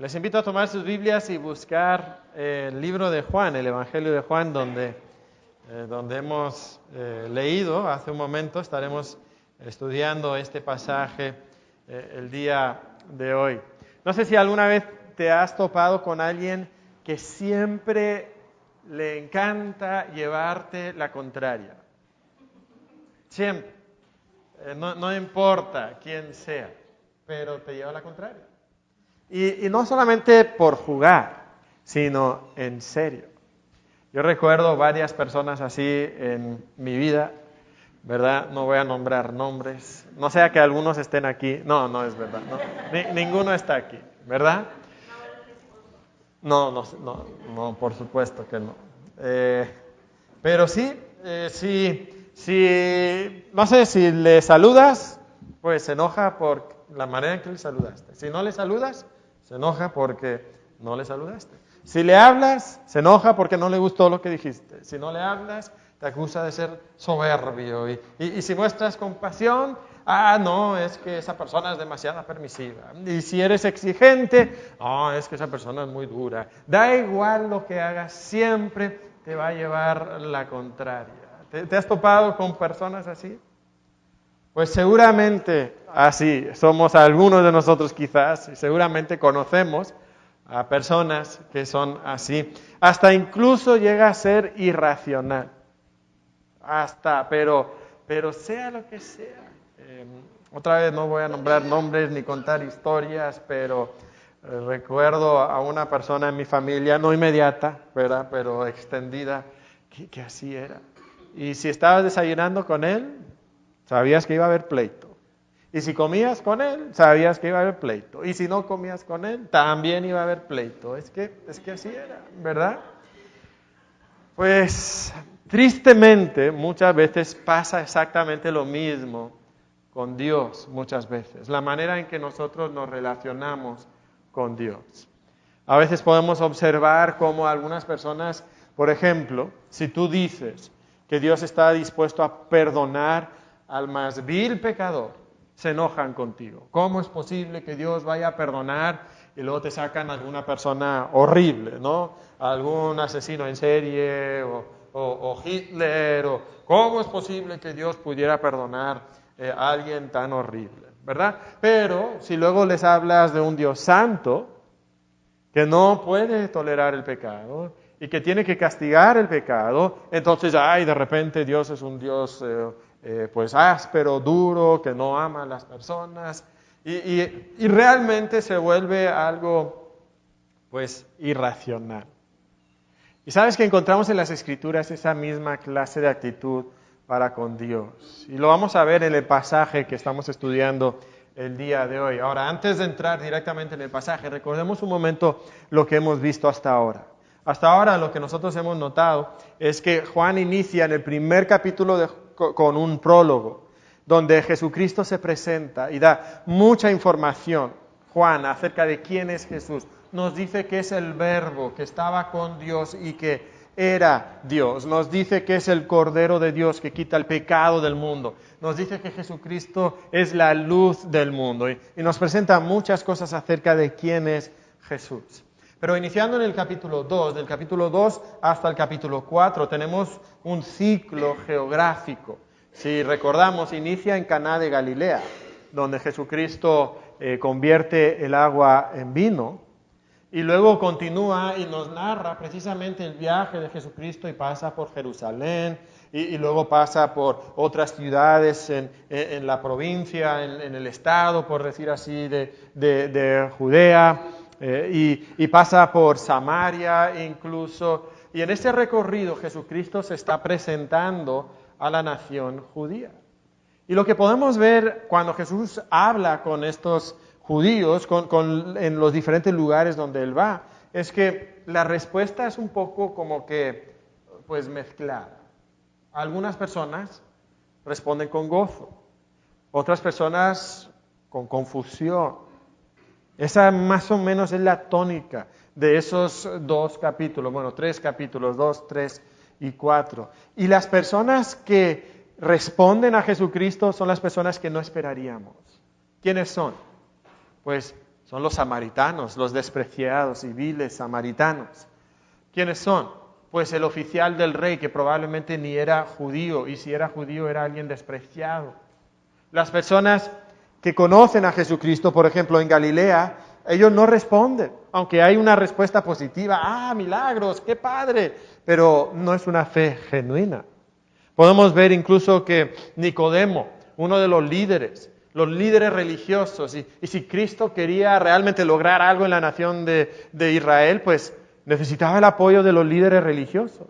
Les invito a tomar sus Biblias y buscar el libro de Juan, el Evangelio de Juan, donde hemos leído hace un momento. Estaremos estudiando este pasaje el día de hoy. No sé si alguna vez te has topado con alguien que siempre le encanta llevarte la contraria. Siempre. No importa quién sea, pero te lleva la contraria. Y no solamente por jugar, sino en serio. Yo recuerdo varias personas así en mi vida, ¿verdad? No voy a nombrar nombres. No sea que algunos estén aquí. No es verdad. No. Ninguno está aquí, ¿verdad? No, por supuesto que no. Pero sí, no sé, si le saludas, pues se enoja por la manera en que le saludaste. Si no le saludas, se enoja porque no le saludaste. Si le hablas, se enoja porque no le gustó lo que dijiste. Si no le hablas, te acusa de ser soberbio. Y si muestras compasión, no, es que esa persona es demasiado permisiva. Y si eres exigente, es que esa persona es muy dura. Da igual lo que hagas, siempre te va a llevar la contraria. ¿Te has topado con personas así? Pues seguramente así somos algunos de nosotros quizás, y seguramente conocemos a personas que son así. Hasta incluso llega a ser irracional. Pero sea lo que sea. Otra vez no voy a nombrar nombres ni contar historias, pero recuerdo a una persona en mi familia, no inmediata, ¿verdad? Pero extendida, que así era. Y si estabas desayunando con él, sabías que iba a haber pleito. Y si comías con él, sabías que iba a haber pleito. Y si no comías con él, también iba a haber pleito. Es que así era, ¿verdad? Pues tristemente muchas veces pasa exactamente lo mismo con Dios, muchas veces. La manera en que nosotros nos relacionamos con Dios. A veces podemos observar cómo algunas personas, por ejemplo, si tú dices que Dios está dispuesto a perdonar al más vil pecador, se enojan contigo. ¿Cómo es posible que Dios vaya a perdonar y luego te sacan a alguna persona horrible, ¿no? Algún asesino en serie o Hitler, ¿cómo es posible que Dios pudiera perdonar a alguien tan horrible, ¿verdad? Pero si luego les hablas de un Dios santo que no puede tolerar el pecado y que tiene que castigar el pecado, entonces, de repente Dios es un Dios pues áspero, duro, que no ama a las personas, y realmente se vuelve algo pues irracional. Y sabes que encontramos en las Escrituras esa misma clase de actitud para con Dios. Y lo vamos a ver en el pasaje que estamos estudiando el día de hoy. Ahora, antes de entrar directamente en el pasaje, recordemos un momento lo que hemos visto hasta ahora. Hasta ahora lo que nosotros hemos notado es que Juan inicia en el primer capítulo con un prólogo, donde Jesucristo se presenta y da mucha información. Juan, acerca de quién es Jesús, nos dice que es el Verbo, que estaba con Dios y que era Dios. Nos dice que es el Cordero de Dios que quita el pecado del mundo. Nos dice que Jesucristo es la luz del mundo. Y nos presenta muchas cosas acerca de quién es Jesús. Pero iniciando en el capítulo 2, del capítulo 2 hasta el capítulo 4, tenemos un ciclo geográfico. Si recordamos, inicia en Caná de Galilea, donde Jesucristo convierte el agua en vino. Y luego continúa y nos narra precisamente el viaje de Jesucristo y pasa por Jerusalén y luego pasa por otras ciudades en la provincia, en el estado, por decir así, de Judea, y pasa por Samaria incluso. Y en ese recorrido Jesucristo se está presentando a la nación judía. Y lo que podemos ver cuando Jesús habla con estos judíos en los diferentes lugares donde Él va, es que la respuesta es un poco como que, pues mezclada. Algunas personas responden con gozo, otras personas con confusión. Esa más o menos es la tónica de esos tres capítulos, 2, 3 y 4. Y las personas que responden a Jesucristo son las personas que no esperaríamos. ¿Quiénes son? Pues Son los samaritanos, los despreciados y viles samaritanos. ¿Quiénes son? Pues el oficial del rey, que probablemente ni era judío, y si era judío era alguien despreciado. Las personas que conocen a Jesucristo, por ejemplo, en Galilea, ellos no responden, aunque hay una respuesta positiva. ¡Ah, milagros! ¡Qué padre! Pero no es una fe genuina. Podemos ver incluso que Nicodemo, uno de los líderes religiosos, y si Cristo quería realmente lograr algo en la nación de Israel, pues necesitaba el apoyo de los líderes religiosos.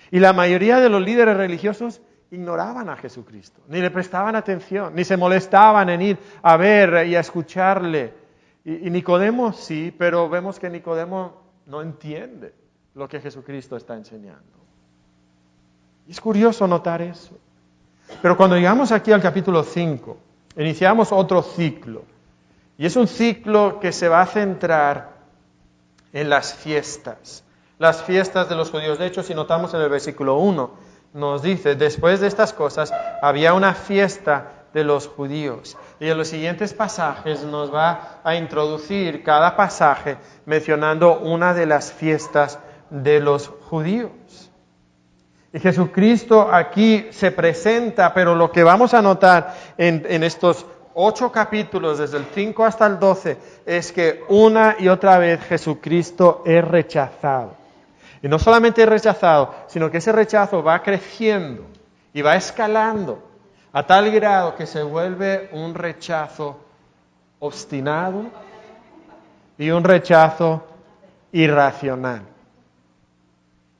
Y la mayoría de los líderes religiosos ignoraban a Jesucristo, ni le prestaban atención, ni se molestaban en ir a ver y a escucharle. Y Nicodemo sí, pero vemos que Nicodemo no entiende lo que Jesucristo está enseñando. Y es curioso notar eso. Pero cuando llegamos aquí al capítulo 5, iniciamos otro ciclo. Y es un ciclo que se va a centrar en las fiestas de los judíos. De hecho, si notamos en el versículo 1, nos dice, después de estas cosas, había una fiesta de los judíos. Y en los siguientes pasajes nos va a introducir cada pasaje mencionando una de las fiestas de los judíos. Y Jesucristo aquí se presenta, pero lo que vamos a notar en estos 8 capítulos, desde el 5 hasta el 12, es que una y otra vez Jesucristo es rechazado. Y no solamente es rechazado, sino que ese rechazo va creciendo y va escalando a tal grado que se vuelve un rechazo obstinado y un rechazo irracional.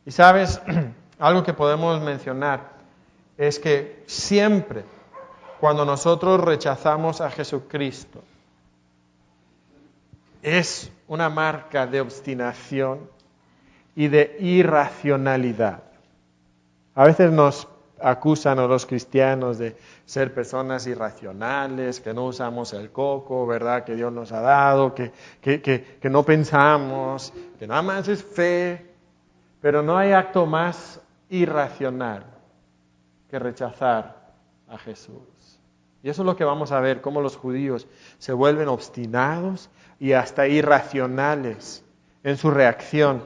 Y sabes, algo que podemos mencionar es que siempre cuando nosotros rechazamos a Jesucristo, es una marca de obstinación y de irracionalidad. A veces nos acusan a los cristianos de ser personas irracionales, que no usamos el coco, ¿verdad?, que Dios nos ha dado, que no pensamos, que nada más es fe, pero no hay acto más irracional que rechazar a Jesús. Y eso es lo que vamos a ver, cómo los judíos se vuelven obstinados y hasta irracionales en su reacción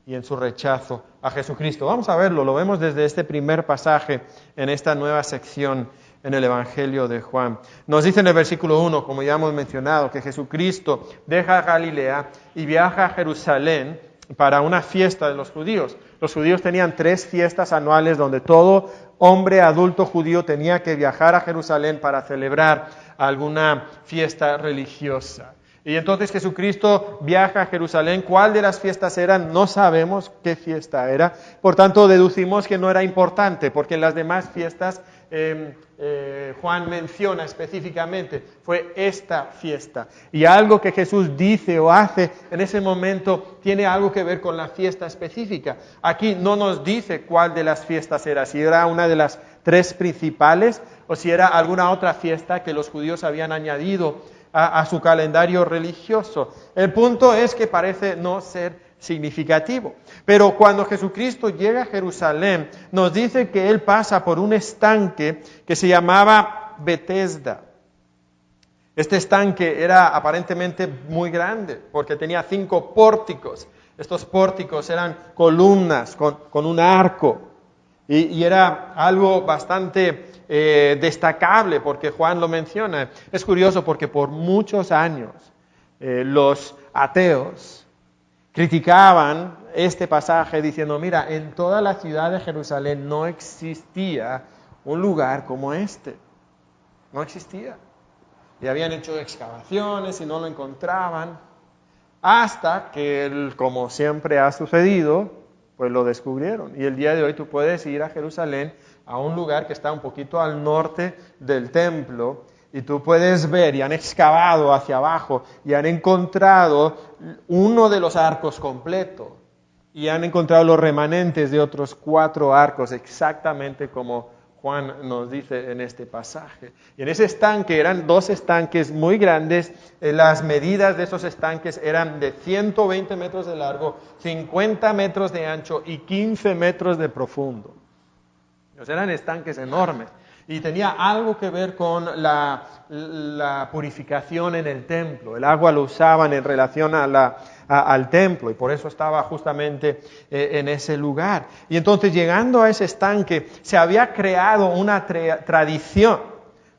y en su rechazo a Jesucristo. Vamos a verlo, lo vemos desde este primer pasaje en esta nueva sección en el Evangelio de Juan. Nos dice en el versículo 1, como ya hemos mencionado, que Jesucristo deja Galilea y viaja a Jerusalén para una fiesta de los judíos. Los judíos tenían 3 fiestas anuales donde todo hombre adulto judío tenía que viajar a Jerusalén para celebrar alguna fiesta religiosa. Y entonces Jesucristo viaja a Jerusalén. ¿Cuál de las fiestas eran? No sabemos qué fiesta era. Por tanto, deducimos que no era importante, porque en las demás fiestas Juan menciona específicamente, fue esta fiesta. Y algo que Jesús dice o hace en ese momento tiene algo que ver con la fiesta específica. Aquí no nos dice cuál de las fiestas era, si era una de las 3 principales o si era alguna otra fiesta que los judíos habían añadido a su calendario religioso. El punto es que parece no ser significativo. Pero cuando Jesucristo llega a Jerusalén, nos dice que Él pasa por un estanque que se llamaba Betesda. Este estanque era aparentemente muy grande, porque tenía 5 pórticos. Estos pórticos eran columnas con un arco, y era algo bastante destacable, porque Juan lo menciona. Es curioso porque por muchos años los ateos criticaban este pasaje diciendo, mira, en toda la ciudad de Jerusalén no existía un lugar como este. No existía. Y habían hecho excavaciones y no lo encontraban, hasta que, como siempre ha sucedido, pues lo descubrieron. Y el día de hoy tú puedes ir a Jerusalén, a un lugar que está un poquito al norte del templo, y tú puedes ver, y han excavado hacia abajo, y han encontrado uno de los arcos completo, y han encontrado los remanentes de otros 4 arcos, exactamente como Juan nos dice en este pasaje. Y en ese estanque, eran 2 estanques muy grandes, las medidas de esos estanques eran de 120 metros de largo, 50 metros de ancho y 15 metros de profundo. Eran estanques enormes. Y tenía algo que ver con la purificación en el templo. El agua lo usaban en relación al templo y por eso estaba justamente en ese lugar. Y entonces llegando a ese estanque se había creado una tradición.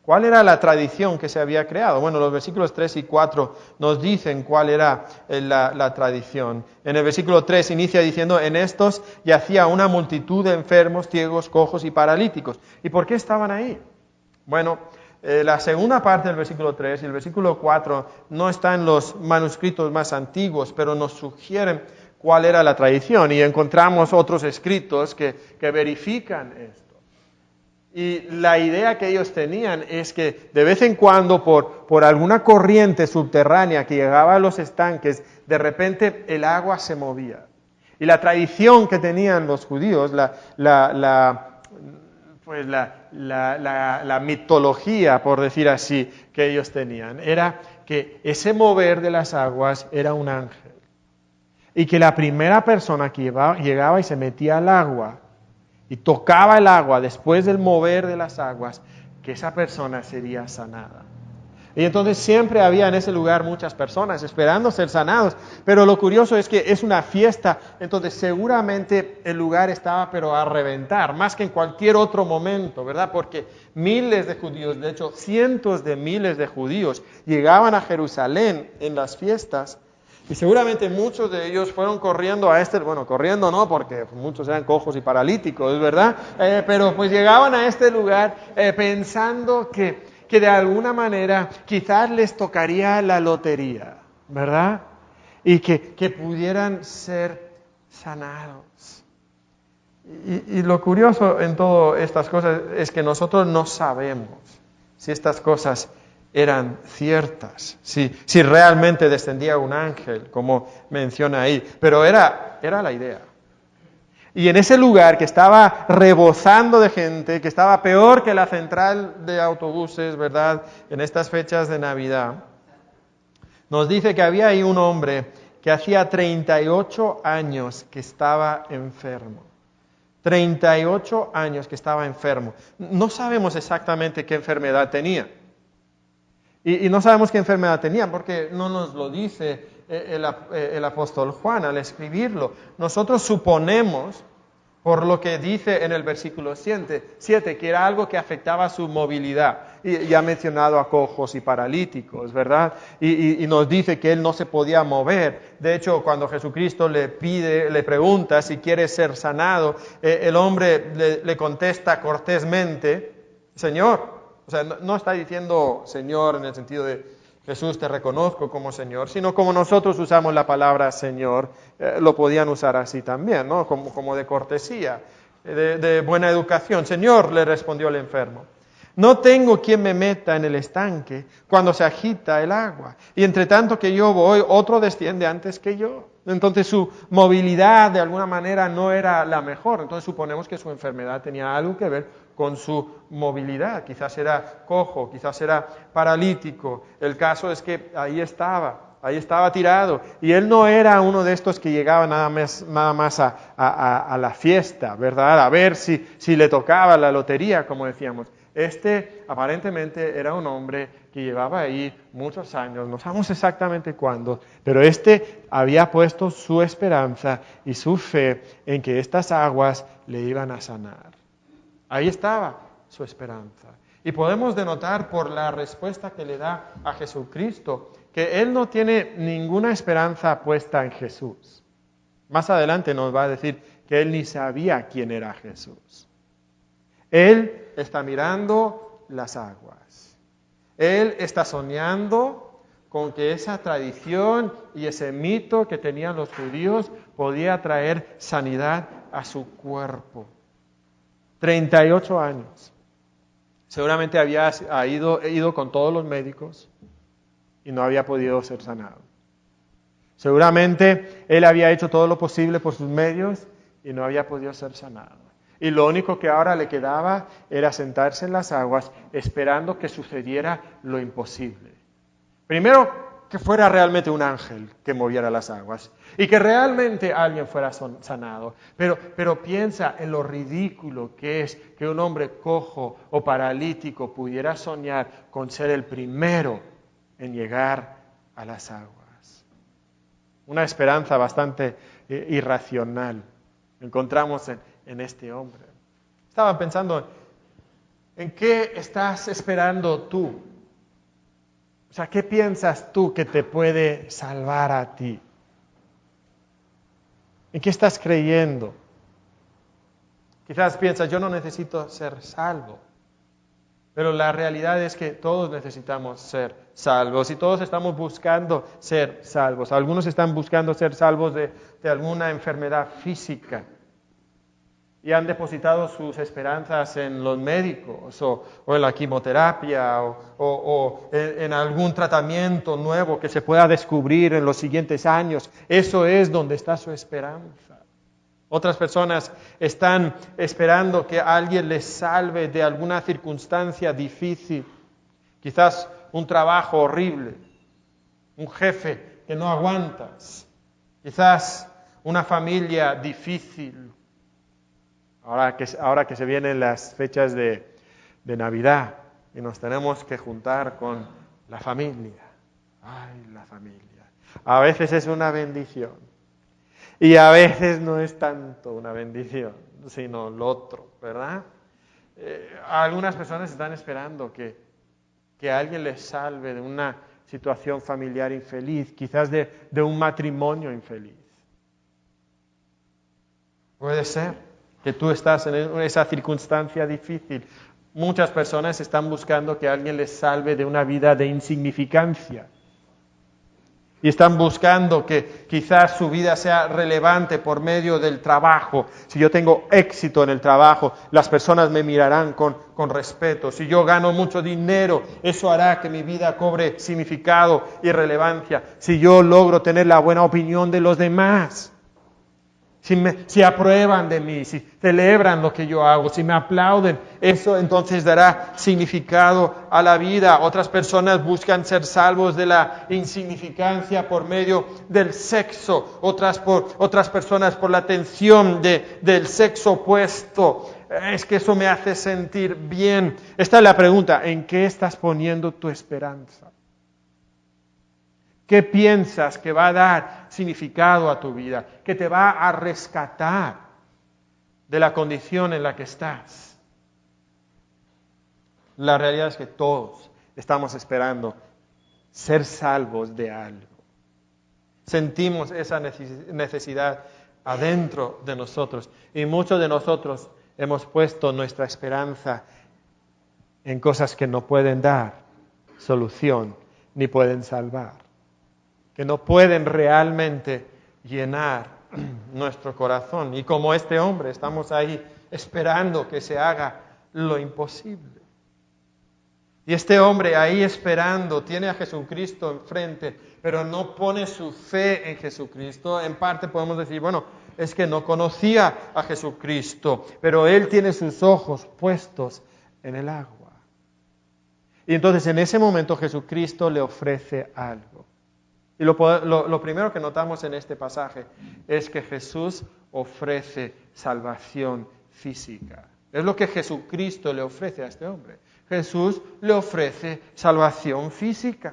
¿Cuál era la tradición que se había creado? Bueno, los versículos 3 y 4 nos dicen cuál era la tradición. En el versículo 3 inicia diciendo, en estos yacía una multitud de enfermos, ciegos, cojos y paralíticos. ¿Y por qué estaban ahí? Bueno, la segunda parte del versículo 3 y el versículo 4 no está en los manuscritos más antiguos, pero nos sugieren cuál era la tradición y encontramos otros escritos que verifican esto. Y la idea que ellos tenían es que de vez en cuando por alguna corriente subterránea que llegaba a los estanques, de repente el agua se movía. Y la tradición que tenían los judíos, la mitología, por decir así, que ellos tenían, era que ese mover de las aguas era un ángel. Y que la primera persona que llegaba y se metía al agua, y tocaba el agua después del mover de las aguas, que esa persona sería sanada. Y entonces siempre había en ese lugar muchas personas esperando ser sanados, pero lo curioso es que es una fiesta, entonces seguramente el lugar estaba pero a reventar, más que en cualquier otro momento, ¿verdad? Porque miles de judíos, de hecho cientos de miles de judíos, llegaban a Jerusalén en las fiestas. Y seguramente muchos de ellos fueron corriendo corriendo no, porque muchos eran cojos y paralíticos, ¿verdad? Pero pues llegaban a este lugar pensando que de alguna manera quizás les tocaría la lotería, ¿verdad? Y que pudieran ser sanados. Y lo curioso en todas estas cosas es que nosotros no sabemos si estas cosas eran ciertas, si realmente descendía un ángel, como menciona ahí, pero era la idea. Y en ese lugar que estaba rebosando de gente, que estaba peor que la central de autobuses, ¿verdad?, en estas fechas de Navidad, nos dice que había ahí un hombre que hacía 38 años que estaba enfermo. 38 años que estaba enfermo. No sabemos exactamente qué enfermedad tenía. Y no sabemos qué enfermedad tenía porque no nos lo dice el apóstol Juan al escribirlo. Nosotros suponemos, por lo que dice en el versículo 7, que era algo que afectaba su movilidad. Y ha mencionado a cojos y paralíticos, ¿verdad? Y nos dice que él no se podía mover. De hecho, cuando Jesucristo le pregunta si quiere ser sanado, el hombre le contesta cortésmente, Señor. O sea, no está diciendo Señor en el sentido de Jesús te reconozco como Señor, sino como nosotros usamos la palabra Señor, lo podían usar así también, ¿no? Como de cortesía, de buena educación. Señor, le respondió el enfermo, no tengo quien me meta en el estanque cuando se agita el agua. Y entre tanto que yo voy, otro desciende antes que yo. Entonces su movilidad de alguna manera no era la mejor. Entonces suponemos que su enfermedad tenía algo que ver con su movilidad. Quizás era cojo, quizás era paralítico. El caso es que ahí estaba tirado. Y él no era uno de estos que llegaba nada más a la fiesta, ¿verdad? A ver si le tocaba la lotería, como decíamos. Aparentemente era un hombre que llevaba ahí muchos años, no sabemos exactamente cuándo, pero había puesto su esperanza y su fe en que estas aguas le iban a sanar. Ahí estaba su esperanza. Y podemos denotar por la respuesta que le da a Jesucristo, que él no tiene ninguna esperanza puesta en Jesús. Más adelante nos va a decir que él ni sabía quién era Jesús. Él está mirando las aguas. Él está soñando con que esa tradición y ese mito que tenían los judíos podía traer sanidad a su cuerpo. 38 años. Seguramente había ido con todos los médicos y no había podido ser sanado. Seguramente él había hecho todo lo posible por sus medios y no había podido ser sanado. Y lo único que ahora le quedaba era sentarse en las aguas esperando que sucediera lo imposible. Primero, que fuera realmente un ángel que moviera las aguas y que realmente alguien fuera sanado. Pero piensa en lo ridículo que es que un hombre cojo o paralítico pudiera soñar con ser el primero en llegar a las aguas. Una esperanza bastante irracional encontramos en este hombre. Estaba pensando, ¿en qué estás esperando tú? O sea, ¿qué piensas tú que te puede salvar a ti? ¿En qué estás creyendo? Quizás piensas, yo no necesito ser salvo. Pero la realidad es que todos necesitamos ser salvos y todos estamos buscando ser salvos. Algunos están buscando ser salvos de alguna enfermedad física y han depositado sus esperanzas en los médicos o en la quimioterapia o en algún tratamiento nuevo que se pueda descubrir en los siguientes años. Eso es donde está su esperanza. Otras personas están esperando que alguien les salve de alguna circunstancia difícil, quizás un trabajo horrible, un jefe que no aguantas, quizás una familia difícil. Ahora que se vienen las fechas de Navidad y nos tenemos que juntar con la familia. Ay, la familia. A veces es una bendición. Y a veces no es tanto una bendición, sino lo otro, ¿verdad? Algunas personas están esperando que alguien les salve de una situación familiar infeliz, quizás de un matrimonio infeliz. Puede ser que tú estás en esa circunstancia difícil. Muchas personas están buscando que alguien les salve de una vida de insignificancia. Y están buscando que quizás su vida sea relevante por medio del trabajo. Si yo tengo éxito en el trabajo, las personas me mirarán con respeto. Si yo gano mucho dinero, eso hará que mi vida cobre significado y relevancia. Si yo logro tener la buena opinión de los demás, si aprueban de mí, si celebran lo que yo hago, si me aplauden, eso entonces dará significado a la vida. Otras personas buscan ser salvos de la insignificancia por medio del sexo, otras personas por la atención del sexo opuesto. Es que eso me hace sentir bien. Esta es la pregunta, ¿en qué estás poniendo tu esperanza? ¿Qué piensas que va a dar significado a tu vida? ¿Que te va a rescatar de la condición en la que estás? La realidad es que todos estamos esperando ser salvos de algo. Sentimos esa necesidad adentro de nosotros y muchos de nosotros hemos puesto nuestra esperanza en cosas que no pueden dar solución ni pueden salvar, que no pueden realmente llenar nuestro corazón. Y como este hombre, estamos ahí esperando que se haga lo imposible. Y este hombre ahí esperando, tiene a Jesucristo enfrente, pero no pone su fe en Jesucristo. En parte podemos decir, bueno, es que no conocía a Jesucristo, pero él tiene sus ojos puestos en el agua. Y entonces en ese momento Jesucristo le ofrece algo. Y lo primero que notamos en este pasaje es que Jesús ofrece salvación física. Es lo que Jesucristo le ofrece a este hombre. Jesús le ofrece salvación física.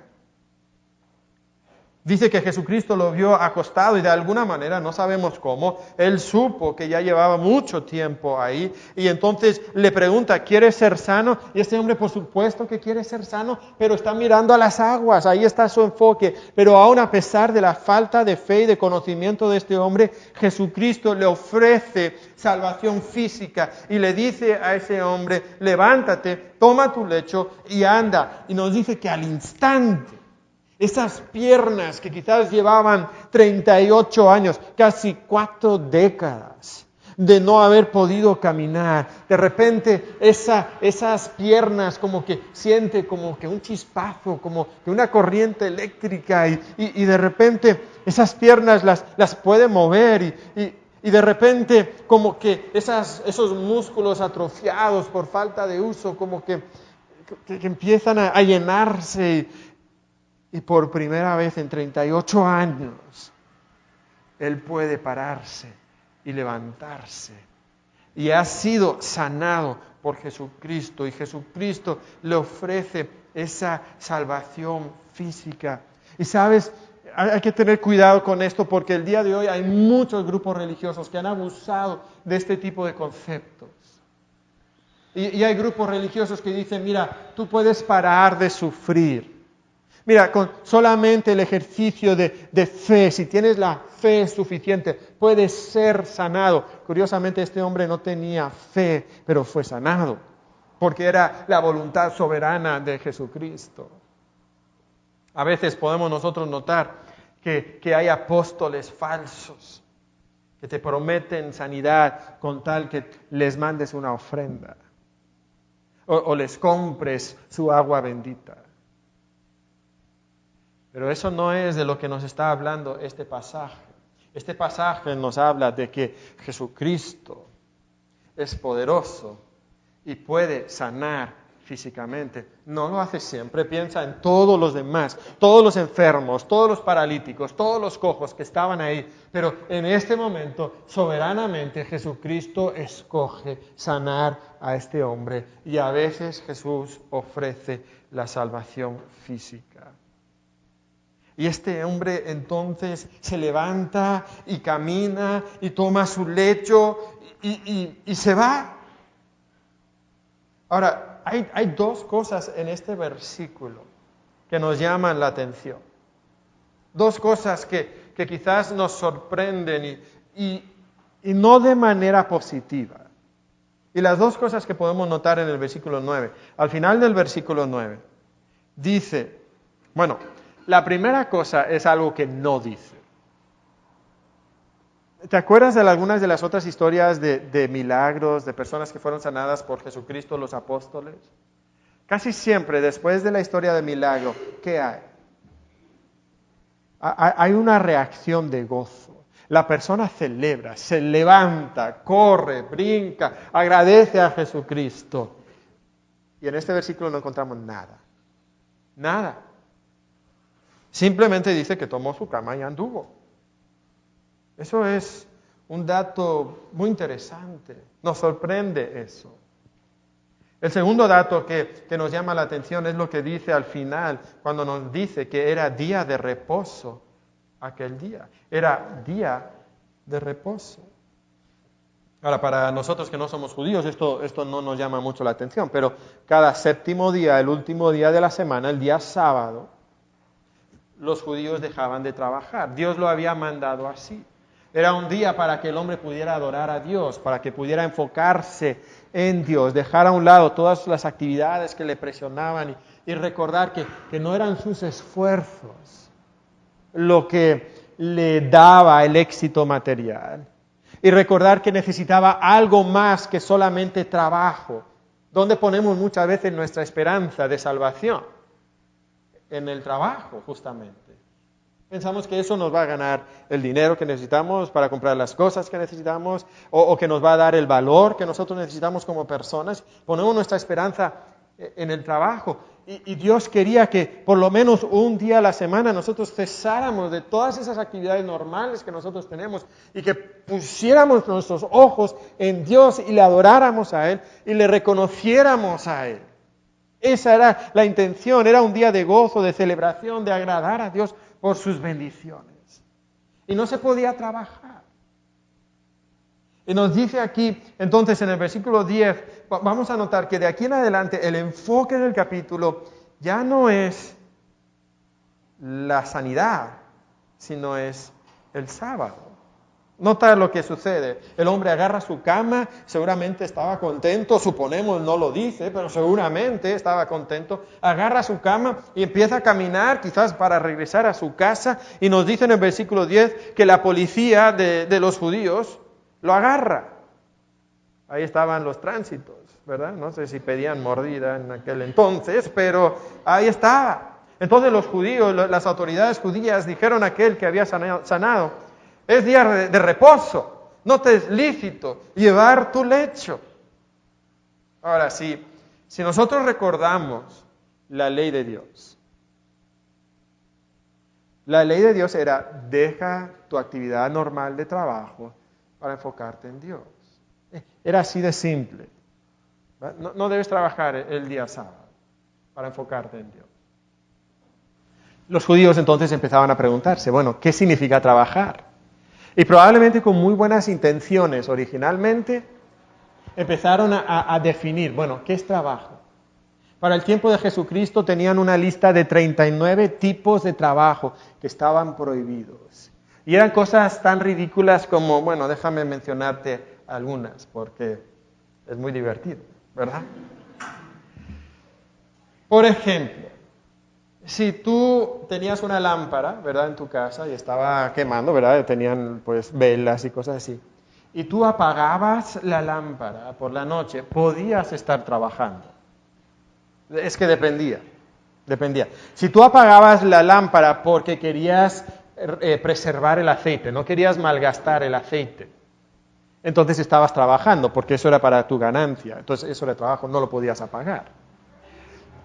Dice que Jesucristo lo vio acostado y de alguna manera, no sabemos cómo, él supo que ya llevaba mucho tiempo ahí y entonces le pregunta, ¿quieres ser sano? Y este hombre por supuesto que quiere ser sano, pero está mirando a las aguas, ahí está su enfoque. Pero aún a pesar de la falta de fe y de conocimiento de este hombre, Jesucristo le ofrece salvación física y le dice a ese hombre, levántate, toma tu lecho y anda. Y nos dice que al instante, esas piernas que quizás llevaban 38 años, casi 4 décadas de no haber podido caminar, de repente esas piernas como que siente como que un chispazo, como que una corriente eléctrica y de repente esas piernas las puede mover y de repente como que esos músculos atrofiados por falta de uso como que empiezan a llenarse. Y por primera vez en 38 años, él puede pararse y levantarse. Y ha sido sanado por Jesucristo. Y Jesucristo le ofrece esa salvación física. Y sabes, hay que tener cuidado con esto porque el día de hoy hay muchos grupos religiosos que han abusado de este tipo de conceptos. Y hay grupos religiosos que dicen, mira, tú puedes parar de sufrir. Mira, con solamente el ejercicio de fe, si tienes la fe suficiente, puedes ser sanado. Curiosamente, este hombre no tenía fe, pero fue sanado, porque era la voluntad soberana de Jesucristo. A veces podemos nosotros notar que hay apóstoles falsos que te prometen sanidad con tal que les mandes una ofrenda o les compres su agua bendita. Pero eso no es de lo que nos está hablando este pasaje. Este pasaje nos habla de que Jesucristo es poderoso y puede sanar físicamente. No lo hace siempre, piensa en todos los demás, todos los enfermos, todos los paralíticos, todos los cojos que estaban ahí. Pero en este momento, soberanamente, Jesucristo escoge sanar a este hombre. Y a veces Jesús ofrece la salvación física. Y este hombre entonces se levanta y camina y toma su lecho y se va. Ahora, hay dos cosas en este versículo que nos llaman la atención. Dos cosas que quizás nos sorprenden y no de manera positiva. Y las dos cosas que podemos notar en el versículo 9. Al final del versículo 9 dice, la primera cosa es algo que no dice. ¿Te acuerdas de algunas de las otras historias de milagros, de personas que fueron sanadas por Jesucristo, los apóstoles? Casi siempre, después de la historia de milagro, ¿qué hay? Hay una reacción de gozo. La persona celebra, se levanta, corre, brinca, agradece a Jesucristo. Y en este versículo no encontramos nada. Nada. Simplemente dice que tomó su cama y anduvo. Eso es un dato muy interesante. Nos sorprende eso. El segundo dato que nos llama la atención es lo que dice al final, cuando nos dice que era día de reposo aquel día. Era día de reposo. Ahora, para nosotros que no somos judíos, esto no nos llama mucho la atención, pero cada séptimo día, el último día de la semana, el día sábado, los judíos dejaban de trabajar. Dios lo había mandado así. Era un día para que el hombre pudiera adorar a Dios, para que pudiera enfocarse en Dios, dejar a un lado todas las actividades que le presionaban y recordar que no eran sus esfuerzos lo que le daba el éxito material. Y recordar que necesitaba algo más que solamente trabajo. ¿Dónde ponemos muchas veces nuestra esperanza de salvación? En el trabajo, justamente. Pensamos que eso nos va a ganar el dinero que necesitamos para comprar las cosas que necesitamos o que nos va a dar el valor que nosotros necesitamos como personas. Ponemos nuestra esperanza en el trabajo. Y Dios quería que por lo menos un día a la semana nosotros cesáramos de todas esas actividades normales que nosotros tenemos y que pusiéramos nuestros ojos en Dios y le adoráramos a Él y le reconociéramos a Él. Esa era la intención, era un día de gozo, de celebración, de agradar a Dios por sus bendiciones. Y no se podía trabajar. Y nos dice aquí, entonces en el versículo 10, vamos a notar que de aquí en adelante el enfoque del capítulo ya no es la sanidad, sino es el sábado. Nota lo que sucede. El hombre agarra su cama, seguramente estaba contento, suponemos, no lo dice, pero seguramente estaba contento. Agarra su cama y empieza a caminar, quizás para regresar a su casa. Y nos dice en el versículo 10 que la policía de los judíos lo agarra. Ahí estaban los tránsitos, ¿verdad? No sé si pedían mordida en aquel entonces, pero ahí estaba. Entonces los judíos, las autoridades judías dijeron a aquel que había sanado, es día de reposo, no te es lícito llevar tu lecho. Ahora, si nosotros recordamos la ley de Dios, La ley de Dios era, deja tu actividad normal de trabajo para enfocarte en Dios. Era así de simple. No debes trabajar el día sábado para enfocarte en Dios. Los judíos entonces empezaban a preguntarse, bueno, ¿qué significa trabajar? Y probablemente con muy buenas intenciones originalmente empezaron a definir, bueno, ¿qué es trabajo? Para el tiempo de Jesucristo tenían una lista de 39 tipos de trabajo que estaban prohibidos. Y eran cosas tan ridículas como, bueno, déjame mencionarte algunas, porque es muy divertido, ¿verdad? Por ejemplo, si tú tenías una lámpara, ¿verdad?, en tu casa y estaba quemando, ¿verdad?, tenían pues velas y cosas así, y tú apagabas la lámpara por la noche, podías estar trabajando. Es que dependía. Si tú apagabas la lámpara porque querías preservar el aceite, no querías malgastar el aceite, entonces estabas trabajando, porque eso era para tu ganancia. Entonces eso era trabajo, no lo podías apagar.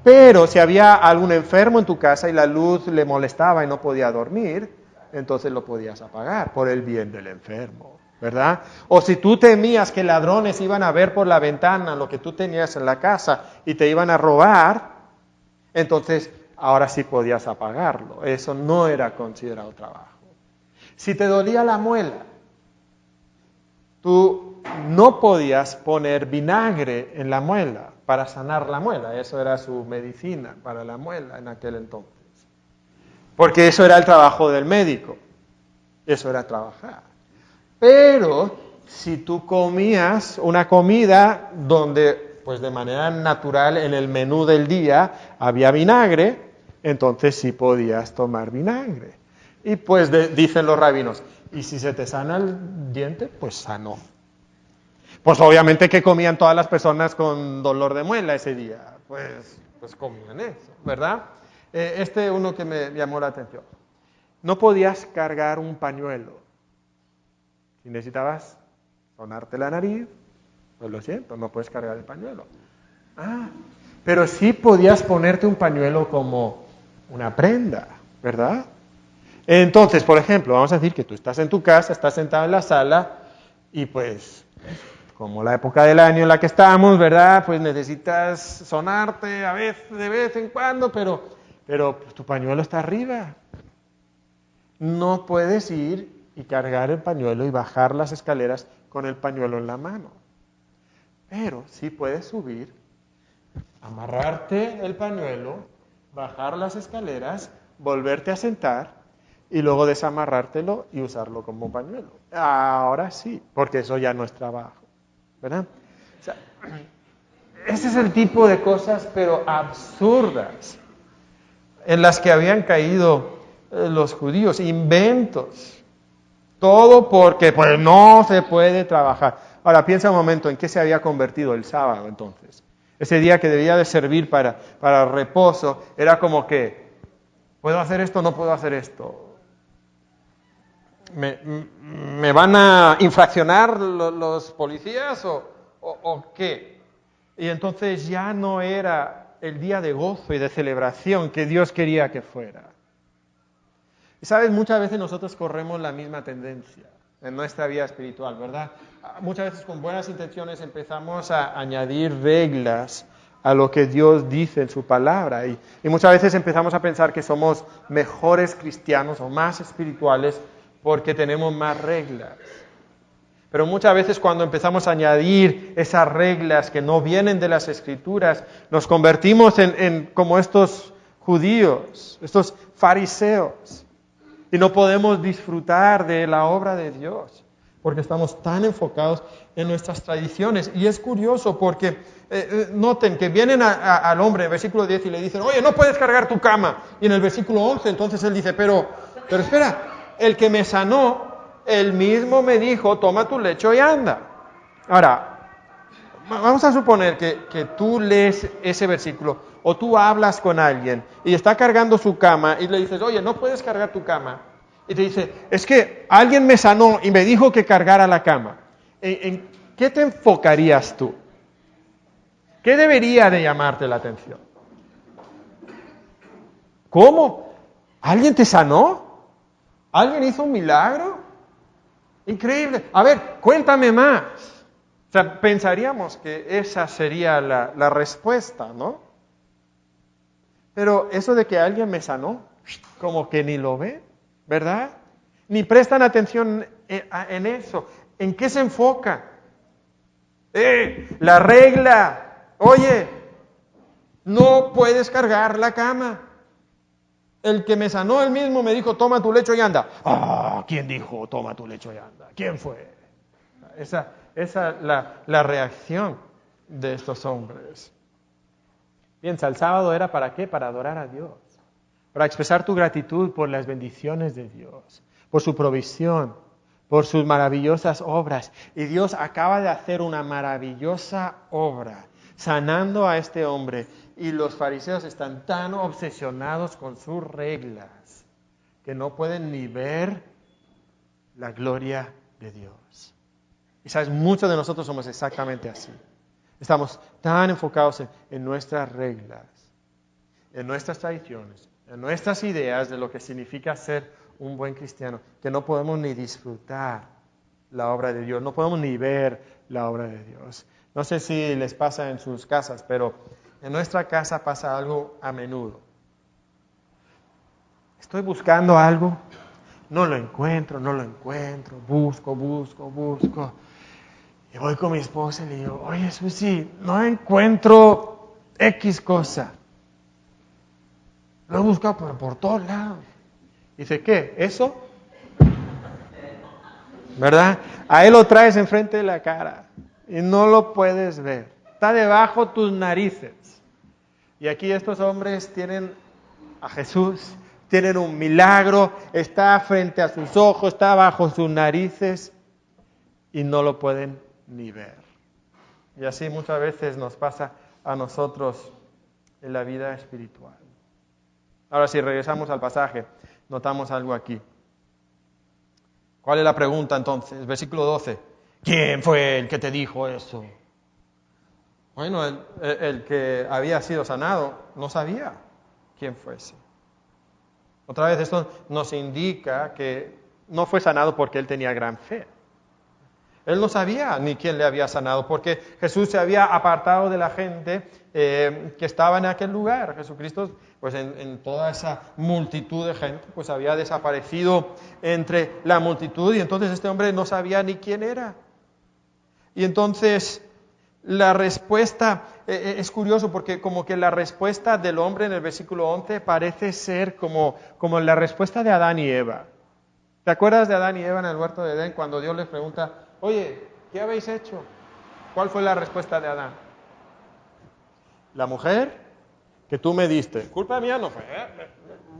Pero si había algún enfermo en tu casa y la luz le molestaba y no podía dormir, entonces lo podías apagar por el bien del enfermo, ¿verdad? O si tú temías que ladrones iban a ver por la ventana lo que tú tenías en la casa y te iban a robar, entonces ahora sí podías apagarlo. Eso no era considerado trabajo. Si te dolía la muela, tú no podías poner vinagre en la muela para sanar la muela. Eso era su medicina para la muela en aquel entonces. Porque eso era el trabajo del médico. Eso era trabajar. Pero si tú comías una comida donde, pues de manera natural, en el menú del día había vinagre, entonces sí podías tomar vinagre. Y pues dicen los rabinos, ¿y si se te sana el diente? Pues sanó. Pues obviamente, ¿qué comían todas las personas con dolor de muela ese día? Pues comían eso, ¿verdad? Uno que me llamó la atención. No podías cargar un pañuelo. Si necesitabas sonarte la nariz, pues lo siento, no puedes cargar el pañuelo. Pero sí podías ponerte un pañuelo como una prenda, ¿verdad? Entonces, por ejemplo, vamos a decir que tú estás en tu casa, estás sentado en la sala y pues, como la época del año en la que estamos, ¿verdad? Pues necesitas sonarte de vez en cuando, pero pues, tu pañuelo está arriba. No puedes ir y cargar el pañuelo y bajar las escaleras con el pañuelo en la mano. Pero sí puedes subir, amarrarte el pañuelo, bajar las escaleras, volverte a sentar y luego desamarrártelo y usarlo como pañuelo. Ahora sí, porque eso ya no es trabajo, ¿verdad? O sea, ese es el tipo de cosas, pero absurdas, en las que habían caído los judíos, inventos. Todo porque pues no se puede trabajar. Ahora piensa un momento, ¿en qué se había convertido el sábado entonces? Ese día que debía de servir para reposo, era como que, ¿puedo hacer esto o no puedo hacer esto? ¿Me van a infraccionar los policías o qué? Y entonces ya no era el día de gozo y de celebración que Dios quería que fuera. Y sabes, muchas veces nosotros corremos la misma tendencia en nuestra vida espiritual, ¿verdad? Muchas veces con buenas intenciones empezamos a añadir reglas a lo que Dios dice en su palabra y muchas veces empezamos a pensar que somos mejores cristianos o más espirituales porque tenemos más reglas. Pero muchas veces cuando empezamos a añadir esas reglas que no vienen de las Escrituras, nos convertimos en como estos judíos, estos fariseos. Y no podemos disfrutar de la obra de Dios, porque estamos tan enfocados en nuestras tradiciones. Y es curioso porque, noten que vienen al hombre en el versículo 10 y le dicen, oye, no puedes cargar tu cama. Y en el versículo 11 entonces él dice, pero espera, el que me sanó, él mismo me dijo, toma tu lecho y anda. Ahora, vamos a suponer que tú lees ese versículo o tú hablas con alguien y está cargando su cama y le dices, oye, no puedes cargar tu cama. Y te dice, es que alguien me sanó y me dijo que cargara la cama. ¿En qué te enfocarías tú? ¿Qué debería de llamarte la atención? ¿Cómo? ¿Alguien te sanó? ¿Alguien hizo un milagro? Increíble. A ver, cuéntame más. O sea, pensaríamos que esa sería la respuesta, ¿no? Pero eso de que alguien me sanó, como que ni lo ve, ¿verdad? Ni prestan atención en eso. ¿En qué se enfoca? La regla. Oye, no puedes cargar la cama. El que me sanó él mismo me dijo, toma tu lecho y anda. ¿Quién dijo, toma tu lecho y anda? ¿Quién fue? Esa es la reacción de estos hombres. Piensa, el sábado era ¿para qué? Para adorar a Dios. Para expresar tu gratitud por las bendiciones de Dios, por su provisión, por sus maravillosas obras. Y Dios acaba de hacer una maravillosa obra, sanando a este hombre. Y los fariseos están tan obsesionados con sus reglas que no pueden ni ver la gloria de Dios. Y sabes, muchos de nosotros somos exactamente así. Estamos tan enfocados en nuestras reglas, en nuestras tradiciones, en nuestras ideas de lo que significa ser un buen cristiano, que no podemos ni disfrutar la obra de Dios, no podemos ni ver la obra de Dios. No sé si les pasa en sus casas, pero en nuestra casa pasa algo a menudo. Estoy buscando algo, no lo encuentro, busco. Y voy con mi esposa y le digo, oye, Susi, no encuentro X cosa. Lo he buscado por todos lados. Dice, ¿qué? ¿Eso? ¿Verdad? Ahí lo traes enfrente de la cara y no lo puedes ver. Está debajo tus narices. Y aquí estos hombres tienen a Jesús, tienen un milagro, está frente a sus ojos, está bajo sus narices y no lo pueden ni ver. Y así muchas veces nos pasa a nosotros en la vida espiritual. Ahora, si regresamos al pasaje, notamos algo aquí. ¿Cuál es la pregunta entonces? Versículo 12. ¿Quién fue el que te dijo eso? Bueno, el que había sido sanado no sabía quién fuese. Otra vez, esto nos indica que no fue sanado porque él tenía gran fe. Él no sabía ni quién le había sanado, porque Jesús se había apartado de la gente que estaba en aquel lugar. Jesucristo, pues en toda esa multitud de gente, pues había desaparecido entre la multitud, y entonces este hombre no sabía ni quién era. Y entonces la respuesta, es curioso porque como que la respuesta del hombre en el versículo 11 parece ser como la respuesta de Adán y Eva. ¿Te acuerdas de Adán y Eva en el huerto de Edén cuando Dios les pregunta, oye, ¿qué habéis hecho? ¿Cuál fue la respuesta de Adán? La mujer que tú me diste. Culpa mía no fue.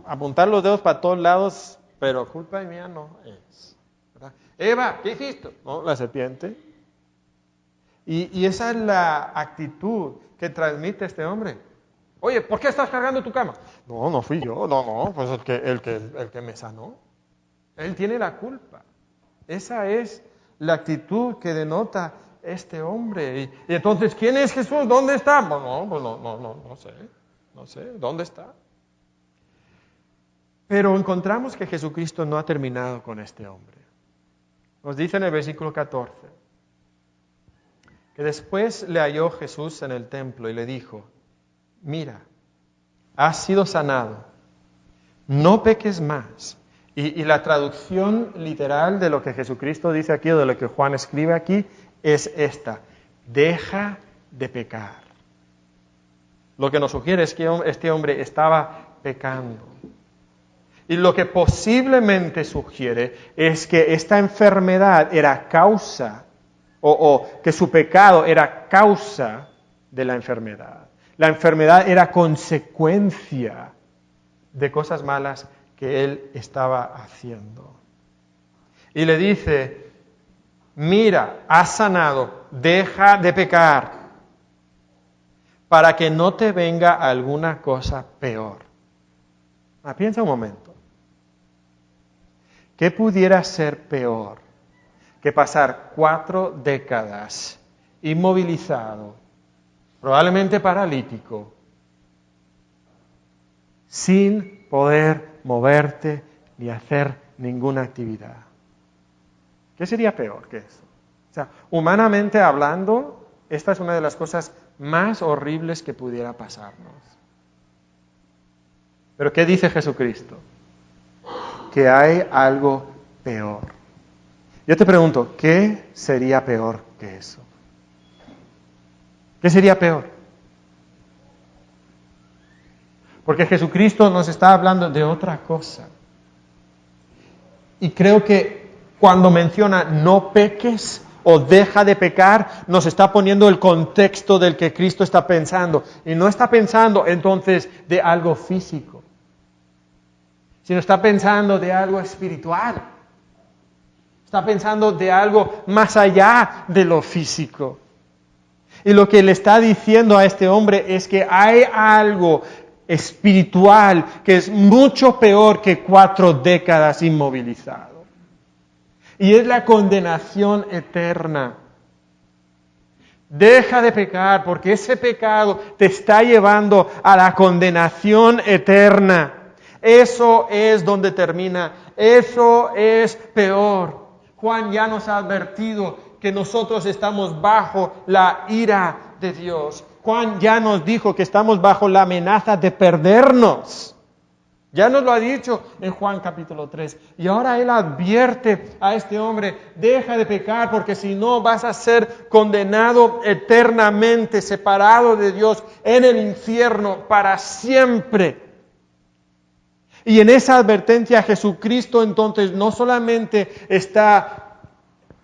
Apuntar los dedos para todos lados, pero culpa mía no es. ¿Verdad? Eva, ¿qué hiciste? No, la serpiente. Y esa es la actitud que transmite este hombre. Oye, ¿por qué estás cargando tu cama? No fui yo, no, pues el que me sanó. Él tiene la culpa. Esa es la actitud que denota este hombre. Y entonces, ¿quién es Jesús? ¿Dónde está? No sé, ¿dónde está? Pero encontramos que Jesucristo no ha terminado con este hombre. Nos dice en el versículo 14, que después le halló Jesús en el templo y le dijo, mira, has sido sanado, no peques más. Y la traducción literal de lo que Jesucristo dice aquí, o de lo que Juan escribe aquí, es esta: deja de pecar. Lo que nos sugiere es que este hombre estaba pecando. Y lo que posiblemente sugiere es que esta enfermedad era causa, o que su pecado era causa de la enfermedad. La enfermedad era consecuencia de cosas malas que él estaba haciendo. Y le dice, mira, has sanado, deja de pecar, para que no te venga alguna cosa peor. Piensa un momento. ¿Qué pudiera ser peor que pasar 4 décadas inmovilizado, probablemente paralítico, sin poder moverte ni hacer ninguna actividad. ¿Qué sería peor que eso? O sea, humanamente hablando, esta es una de las cosas más horribles que pudiera pasarnos. Pero ¿qué dice Jesucristo? Que hay algo peor. Yo te pregunto, ¿qué sería peor que eso? ¿Qué sería peor? Porque Jesucristo nos está hablando de otra cosa. Y creo que cuando menciona no peques o deja de pecar, nos está poniendo el contexto del que Cristo está pensando. Y no está pensando entonces de algo físico, sino está pensando de algo espiritual. Está pensando de algo más allá de lo físico. Y lo que le está diciendo a este hombre es que hay algo espiritual que es mucho peor que 4 décadas inmovilizado. Y es la condenación eterna. Deja de pecar porque ese pecado te está llevando a la condenación eterna. Eso es donde termina. Eso es peor. Juan ya nos ha advertido que nosotros estamos bajo la ira de Dios. Juan ya nos dijo que estamos bajo la amenaza de perdernos. Ya nos lo ha dicho en Juan capítulo 3. Y ahora él advierte a este hombre, deja de pecar porque si no vas a ser condenado eternamente, separado de Dios en el infierno para siempre. Y en esa advertencia Jesucristo entonces no solamente está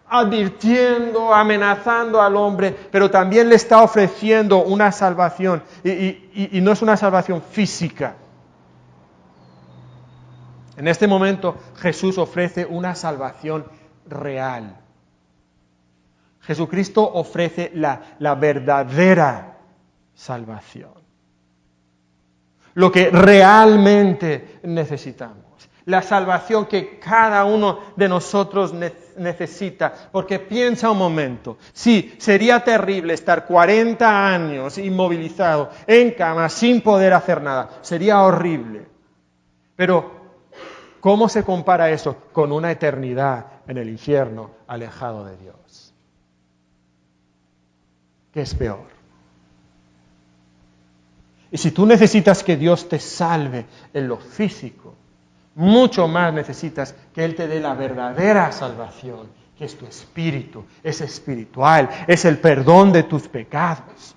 advirtiendo, amenazando al hombre, pero también le está ofreciendo una salvación. Y no es una salvación física. En este momento Jesús ofrece una salvación real. Jesucristo ofrece la verdadera salvación. Lo que realmente necesitamos. La salvación que cada uno de nosotros necesita. Porque piensa un momento, sí, sería terrible estar 40 años inmovilizado en cama sin poder hacer nada. Sería horrible. Pero, ¿cómo se compara eso con una eternidad en el infierno alejado de Dios? ¿Qué es peor? Y si tú necesitas que Dios te salve en lo físico, mucho más necesitas que Él te dé la verdadera salvación, que es tu espíritu, es espiritual, es el perdón de tus pecados.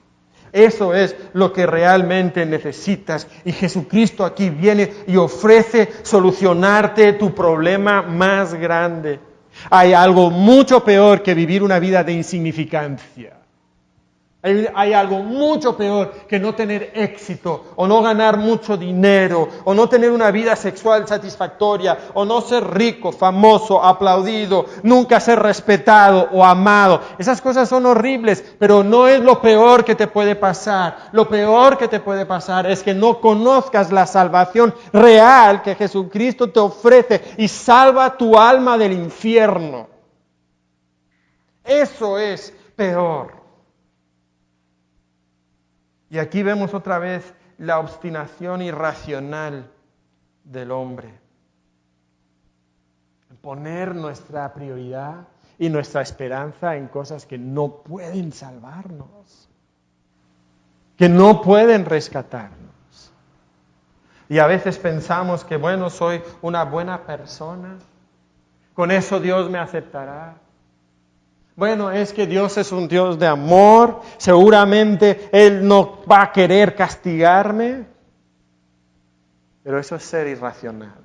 Eso es lo que realmente necesitas. Y Jesucristo aquí viene y ofrece solucionarte tu problema más grande. Hay algo mucho peor que vivir una vida de insignificancia. Hay algo mucho peor que no tener éxito, o no ganar mucho dinero, o no tener una vida sexual satisfactoria, o no ser rico, famoso, aplaudido, nunca ser respetado o amado. Esas cosas son horribles, pero no es lo peor que te puede pasar. Lo peor que te puede pasar es que no conozcas la salvación real que Jesucristo te ofrece y salva tu alma del infierno. Eso es peor. Y aquí vemos otra vez la obstinación irracional del hombre. Poner nuestra prioridad y nuestra esperanza en cosas que no pueden salvarnos, que no pueden rescatarnos. Y a veces pensamos que, bueno, soy una buena persona, con eso Dios me aceptará. Bueno, es que Dios es un Dios de amor, seguramente Él no va a querer castigarme. Pero eso es ser irracional,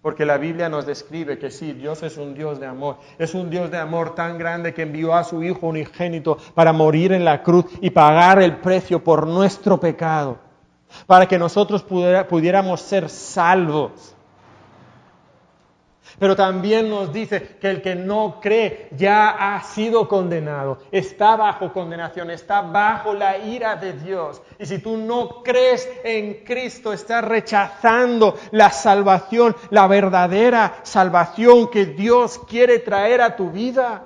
porque la Biblia nos describe que sí, Dios es un Dios de amor. Es un Dios de amor tan grande que envió a su Hijo unigénito para morir en la cruz y pagar el precio por nuestro pecado, para que nosotros pudiéramos ser salvos. Pero también nos dice que el que no cree ya ha sido condenado, está bajo condenación, está bajo la ira de Dios. Y si tú no crees en Cristo, estás rechazando la salvación, la verdadera salvación que Dios quiere traer a tu vida.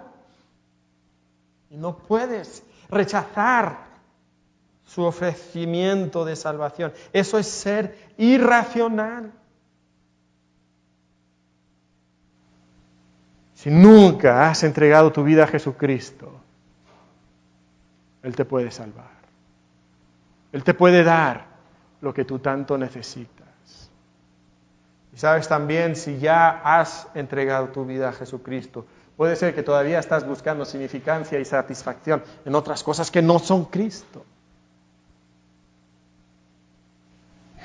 Y no puedes rechazar su ofrecimiento de salvación. Eso es ser irracional. si nunca has entregado tu vida a Jesucristo, Él te puede salvar. Él te puede dar lo que tú tanto necesitas. Y sabes también, si ya has entregado tu vida a Jesucristo, puede ser que todavía estás buscando significancia y satisfacción en otras cosas que no son Cristo.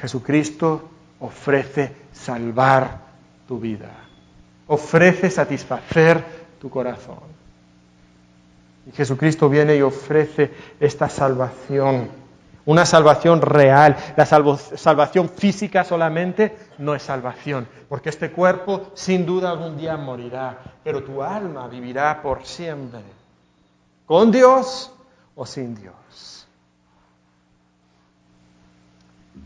Jesucristo ofrece salvar tu vida, ofrece satisfacer tu corazón. Y Jesucristo viene y ofrece esta salvación, una salvación real. La salvación física solamente no es salvación, porque este cuerpo sin duda algún día morirá, pero tu alma vivirá por siempre, con Dios o sin Dios.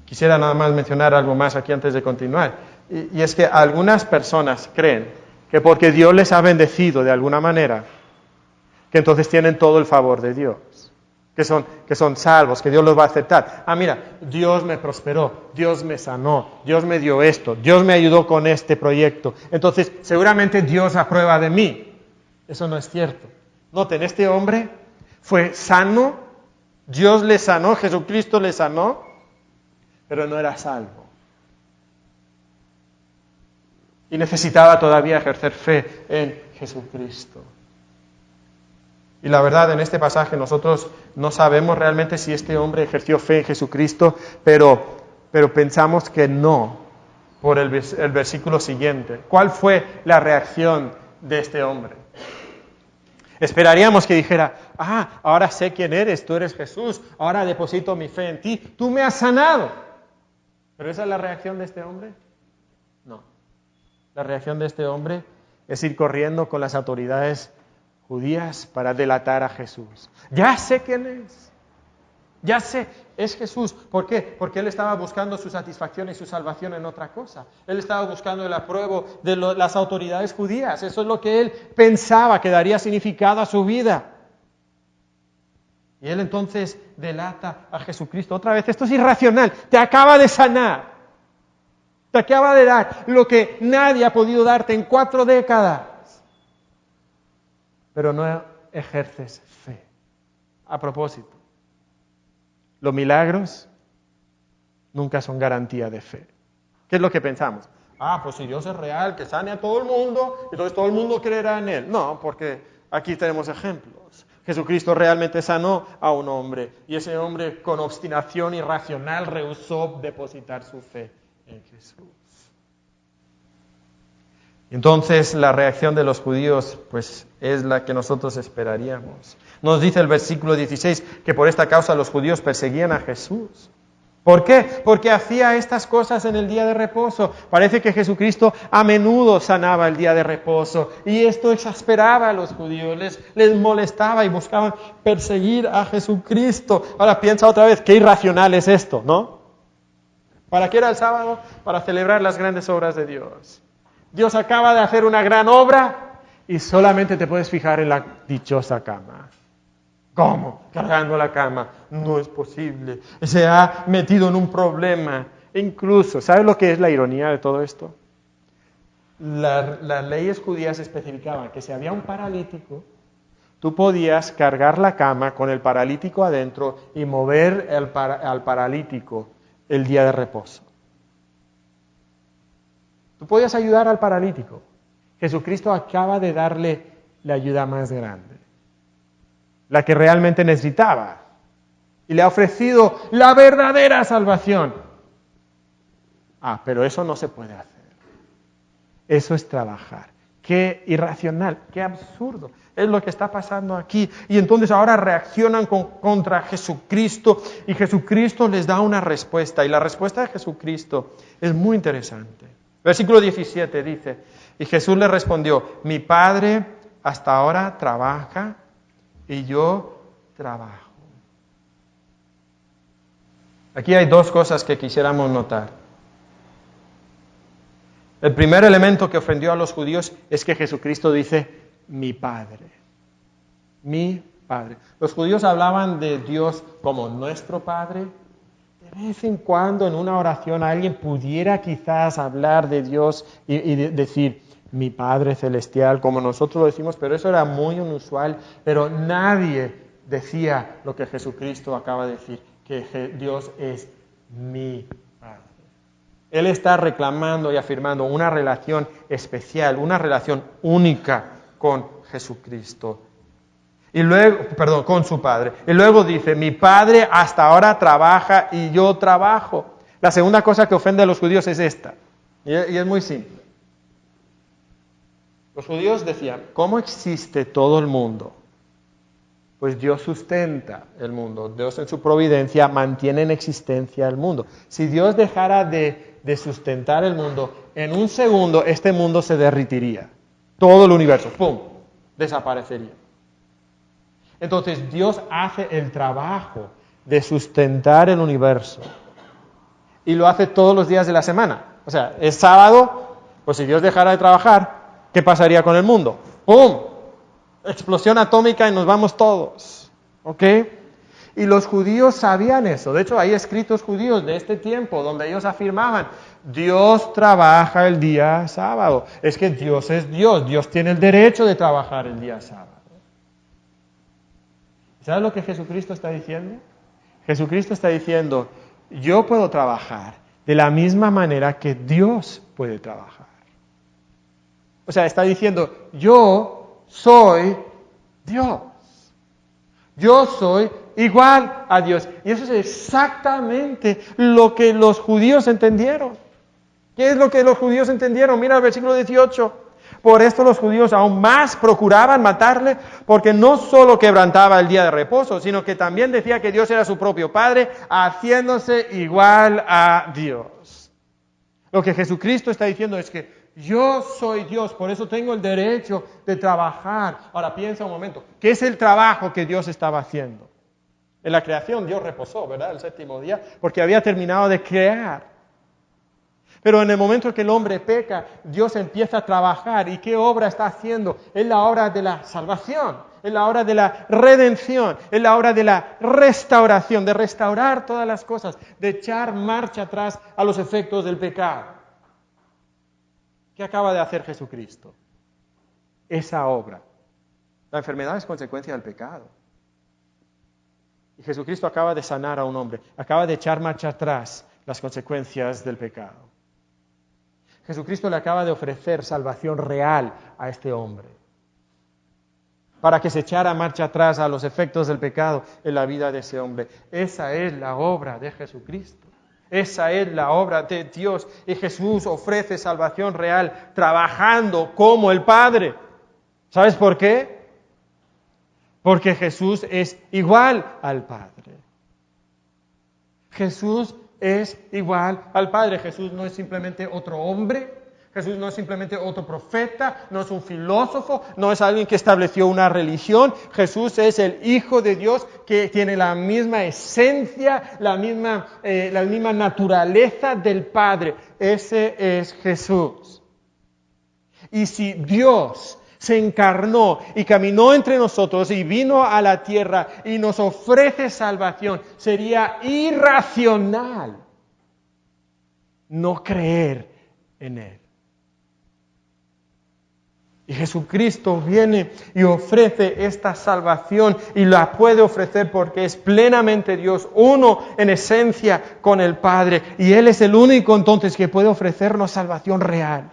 Quisiera nada más mencionar algo más aquí antes de continuar, y es que algunas personas creen que porque Dios les ha bendecido de alguna manera, que entonces tienen todo el favor de Dios, que son salvos, que Dios los va a aceptar. Ah, mira, Dios me prosperó, Dios me sanó, Dios me dio esto, Dios me ayudó con este proyecto, entonces seguramente Dios aprueba de mí. Eso no es cierto. Noten, este hombre fue sano, Dios le sanó, Jesucristo le sanó, pero no era salvo. Y necesitaba todavía ejercer fe en Jesucristo. Y la verdad, en este pasaje nosotros no sabemos realmente si este hombre ejerció fe en Jesucristo, pero pensamos que no, por el versículo siguiente. ¿Cuál fue la reacción de este hombre? Esperaríamos que dijera, ahora sé quién eres, tú eres Jesús, ahora deposito mi fe en ti, tú me has sanado. ¿Pero esa es la reacción de este hombre? No. La reacción de este hombre es ir corriendo con las autoridades judías para delatar a Jesús. Ya sé quién es. Ya sé, es Jesús. ¿Por qué? Porque él estaba buscando su satisfacción y su salvación en otra cosa. Él estaba buscando el apruebo de las autoridades judías. Eso es lo que él pensaba que daría significado a su vida. Y él entonces delata a Jesucristo. Otra vez, esto es irracional. Te acaba de sanar. Te acaba de dar lo que nadie ha podido darte en 4 décadas. Pero no ejerces fe. A propósito, los milagros nunca son garantía de fe. ¿Qué es lo que pensamos? Pues si Dios es real, que sane a todo el mundo, entonces todo el mundo creerá en Él. No, porque aquí tenemos ejemplos. Jesucristo realmente sanó a un hombre, y ese hombre con obstinación irracional rehusó depositar su fe en Jesús. Entonces la reacción de los judíos pues es la que nosotros esperaríamos. Nos dice el versículo 16 que por esta causa los judíos perseguían a Jesús. ¿Por qué? Porque hacía estas cosas en el día de reposo. Parece que Jesucristo a menudo sanaba el día de reposo y esto exasperaba a los judíos, les molestaba y buscaban perseguir a Jesucristo. Ahora piensa otra vez, qué irracional es esto, ¿no? ¿Para qué era el sábado? Para celebrar las grandes obras de Dios. Dios acaba de hacer una gran obra y solamente te puedes fijar en la dichosa cama. ¿Cómo? Cargando la cama. No es posible. Se ha metido en un problema. E incluso, ¿sabes lo que es la ironía de todo esto? Las leyes judías especificaban que si había un paralítico, tú podías cargar la cama con el paralítico adentro y mover al paralítico el día de reposo. Tú podías ayudar al paralítico. Jesucristo acaba de darle la ayuda más grande, la que realmente necesitaba, y le ha ofrecido la verdadera salvación. Pero eso no se puede hacer. Eso es trabajar. Qué irracional, qué absurdo. Es lo que está pasando aquí. Y entonces ahora reaccionan contra Jesucristo y Jesucristo les da una respuesta. Y la respuesta de Jesucristo es muy interesante. Versículo 17 dice, y Jesús le respondió, mi Padre hasta ahora trabaja y yo trabajo. Aquí hay 2 cosas que quisiéramos notar. El primer elemento que ofendió a los judíos es que Jesucristo dice, mi Padre. Mi Padre. Los judíos hablaban de Dios como nuestro Padre. De vez en cuando en una oración alguien pudiera quizás hablar de Dios y decir, mi Padre Celestial, como nosotros lo decimos, pero eso era muy inusual, pero nadie decía lo que Jesucristo acaba de decir, que Dios es mi Padre. Él está reclamando y afirmando una relación especial, una relación única con Jesucristo. Y luego, con su Padre. Y luego dice, mi Padre hasta ahora trabaja y yo trabajo. La segunda cosa que ofende a los judíos es esta. Y es muy simple. Los judíos decían, ¿cómo existe todo el mundo? Pues Dios sustenta el mundo. Dios en su providencia mantiene en existencia el mundo. Si Dios dejara de sustentar el mundo, en un segundo este mundo se derritiría. Todo el universo, ¡pum!, desaparecería. Entonces Dios hace el trabajo de sustentar el universo y lo hace todos los días de la semana. O sea, es sábado, pues si Dios dejara de trabajar, ¿qué pasaría con el mundo? ¡Pum! Explosión atómica y nos vamos todos. ¿Ok? Y los judíos sabían eso. De hecho, hay escritos judíos de este tiempo donde ellos afirmaban, Dios trabaja el día sábado. Es que Dios es Dios. Dios tiene el derecho de trabajar el día sábado. ¿Sabes lo que Jesucristo está diciendo? Jesucristo está diciendo, yo puedo trabajar de la misma manera que Dios puede trabajar. O sea, está diciendo, yo soy Dios. Yo soy igual a Dios. Y eso es exactamente lo que los judíos entendieron. ¿Qué es lo que los judíos entendieron? Mira el versículo 18. Por esto los judíos aún más procuraban matarle, porque no solo quebrantaba el día de reposo, sino que también decía que Dios era su propio Padre, haciéndose igual a Dios. Lo que Jesucristo está diciendo es que yo soy Dios, por eso tengo el derecho de trabajar. Ahora piensa un momento, ¿qué es el trabajo que Dios estaba haciendo? En la creación Dios reposó, ¿verdad? El séptimo día, porque había terminado de crear. Pero en el momento que el hombre peca, Dios empieza a trabajar. ¿Y qué obra está haciendo? Es la obra de la salvación, es la obra de la redención, es la obra de la restauración, de restaurar todas las cosas, de echar marcha atrás a los efectos del pecado. ¿Qué acaba de hacer Jesucristo? Esa obra. La enfermedad es consecuencia del pecado. Y Jesucristo acaba de sanar a un hombre, acaba de echar marcha atrás las consecuencias del pecado. Jesucristo le acaba de ofrecer salvación real a este hombre, para que se echara marcha atrás a los efectos del pecado en la vida de ese hombre. Esa es la obra de Jesucristo. Esa es la obra de Dios. Y Jesús ofrece salvación real trabajando como el Padre. ¿Sabes por qué? Porque Jesús es igual al Padre. Jesús es igual al Padre. Jesús no es simplemente otro hombre. Jesús no es simplemente otro profeta, no es un filósofo, no es alguien que estableció una religión. Jesús es el Hijo de Dios que tiene la misma esencia, la misma naturaleza del Padre. Ese es Jesús. Y si Dios se encarnó y caminó entre nosotros y vino a la tierra y nos ofrece salvación, sería irracional no creer en Él. Y Jesucristo viene y ofrece esta salvación y la puede ofrecer porque es plenamente Dios, uno en esencia con el Padre. Y Él es el único entonces que puede ofrecernos salvación real.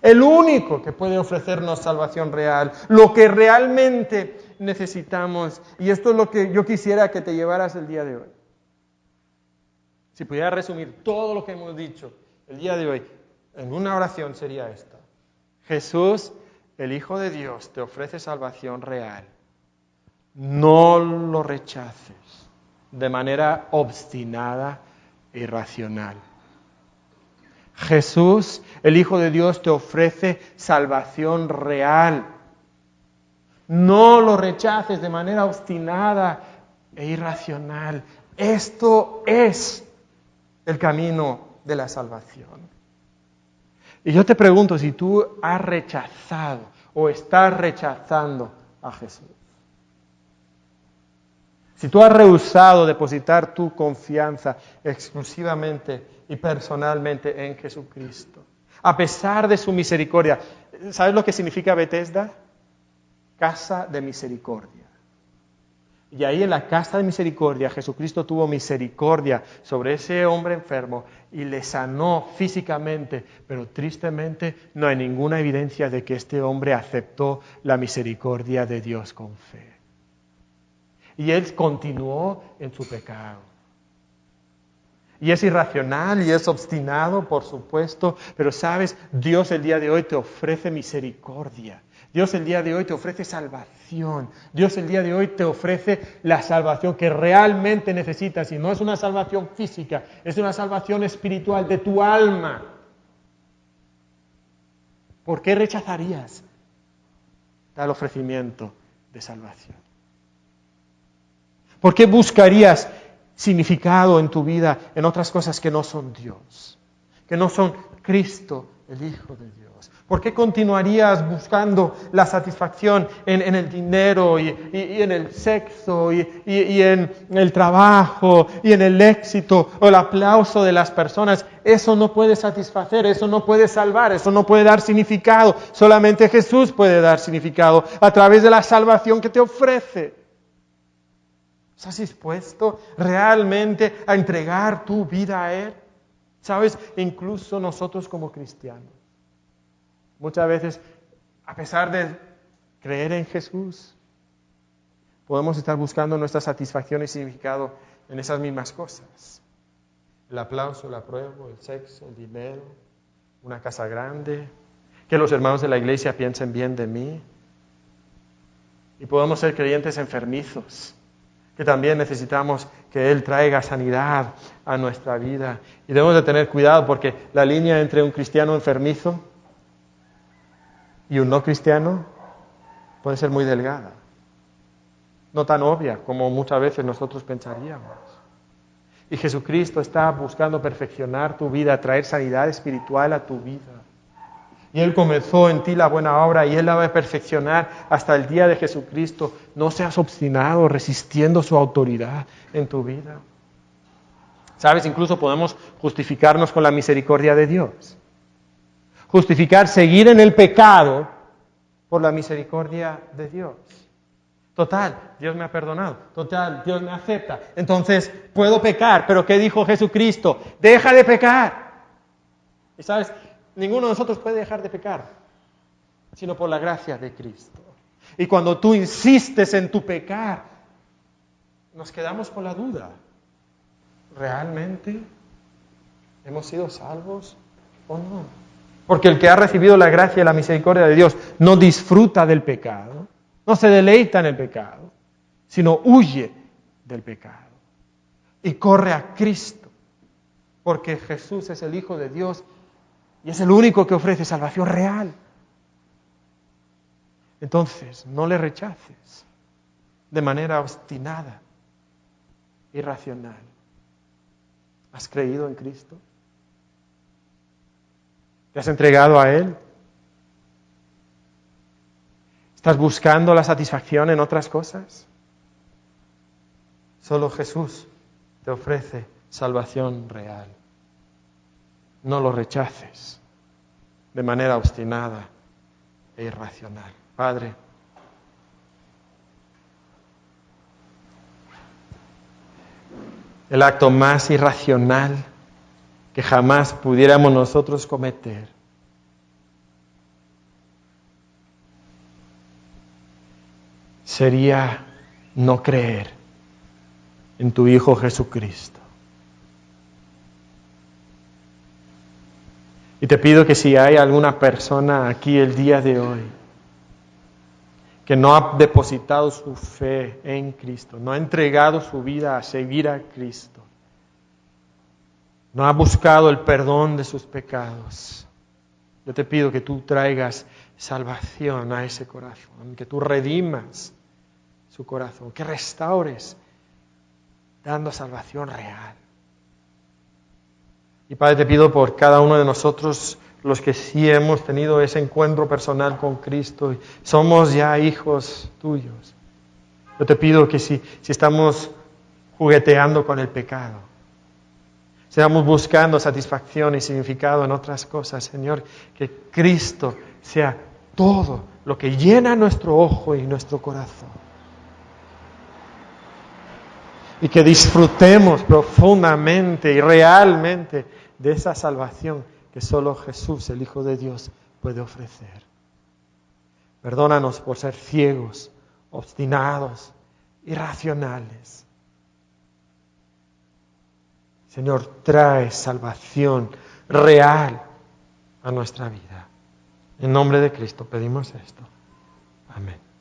El único que puede ofrecernos salvación real. Lo que realmente necesitamos. Y esto es lo que yo quisiera que te llevaras el día de hoy. Si pudiera resumir todo lo que hemos dicho el día de hoy en una oración sería esta. Jesús, el Hijo de Dios, te ofrece salvación real. No lo rechaces de manera obstinada e irracional. Jesús, el Hijo de Dios, te ofrece salvación real. No lo rechaces de manera obstinada e irracional. Esto es el camino de la salvación. Y yo te pregunto si tú has rechazado o estás rechazando a Jesús. Si tú has rehusado depositar tu confianza exclusivamente y personalmente en Jesucristo, a pesar de su misericordia, ¿Sabes lo que significa Betesda? Casa de misericordia. Y ahí en la casa de misericordia, Jesucristo tuvo misericordia sobre ese hombre enfermo y le sanó físicamente, pero tristemente no hay ninguna evidencia de que este hombre aceptó la misericordia de Dios con fe. Y él continuó en su pecado. Y es irracional y es obstinado, por supuesto, pero sabes, Dios el día de hoy te ofrece misericordia. Dios el día de hoy te ofrece salvación. Dios el día de hoy te ofrece la salvación que realmente necesitas. Y no es una salvación física, es una salvación espiritual de tu alma. ¿Por qué rechazarías tal ofrecimiento de salvación? ¿Por qué buscarías significado en tu vida en otras cosas que no son Dios? Que no son Cristo, el Hijo de Dios. ¿Por qué continuarías buscando la satisfacción en el dinero y en el sexo y en el trabajo y en el éxito o el aplauso de las personas? Eso no puede satisfacer, eso no puede salvar, eso no puede dar significado. Solamente Jesús puede dar significado a través de la salvación que te ofrece. ¿Estás dispuesto realmente a entregar tu vida a Él? ¿Sabes? Incluso nosotros como cristianos. Muchas veces, a pesar de creer en Jesús, podemos estar buscando nuestra satisfacción y significado en esas mismas cosas. El aplauso, el apruebo, el sexo, el dinero, una casa grande, que los hermanos de la iglesia piensen bien de mí. Y podemos ser creyentes enfermizos, que también necesitamos que Él traiga sanidad a nuestra vida. Y debemos de tener cuidado porque la línea entre un cristiano enfermizo y un no cristiano puede ser muy delgada. No tan obvia como muchas veces nosotros pensaríamos. Y Jesucristo está buscando perfeccionar tu vida, traer sanidad espiritual a tu vida. Y Él comenzó en ti la buena obra y Él la va a perfeccionar hasta el día de Jesucristo. No seas obstinado resistiendo su autoridad en tu vida. ¿Sabes? Incluso podemos justificarnos con la misericordia de Dios. Justificar, seguir en el pecado por la misericordia de Dios. Total, Dios me ha perdonado. Total, Dios me acepta. Entonces, puedo pecar. ¿Pero qué dijo Jesucristo? ¡Deja de pecar! Y ¿sabes? Ninguno de nosotros puede dejar de pecar, sino por la gracia de Cristo. Y cuando tú insistes en tu pecar, nos quedamos con la duda. ¿Realmente hemos sido salvos o no? Porque el que ha recibido la gracia y la misericordia de Dios no disfruta del pecado, no se deleita en el pecado, sino huye del pecado. Y corre a Cristo, porque Jesús es el Hijo de Dios y es el único que ofrece salvación real. Entonces, no le rechaces de manera obstinada, irracional. ¿Has creído en Cristo? ¿Te has entregado a Él? ¿Estás buscando la satisfacción en otras cosas? Solo Jesús te ofrece salvación real. No lo rechaces de manera obstinada e irracional. Padre, el acto más irracional que jamás pudiéramos nosotros cometer sería no creer en tu Hijo Jesucristo. Y te pido que si hay alguna persona aquí el día de hoy que no ha depositado su fe en Cristo, no ha entregado su vida a seguir a Cristo, no ha buscado el perdón de sus pecados, yo te pido que tú traigas salvación a ese corazón, que tú redimas su corazón, que restaures dando salvación real. Y Padre, te pido por cada uno de nosotros, los que sí hemos tenido ese encuentro personal con Cristo, y somos ya hijos tuyos. Yo te pido que si estamos jugueteando con el pecado, Seamos buscando satisfacción y significado en otras cosas, Señor, que Cristo sea todo lo que llena nuestro ojo y nuestro corazón. Y que disfrutemos profundamente y realmente de esa salvación que solo Jesús, el Hijo de Dios, puede ofrecer. Perdónanos por ser ciegos, obstinados, irracionales. Señor, trae salvación real a nuestra vida. En nombre de Cristo pedimos esto. Amén.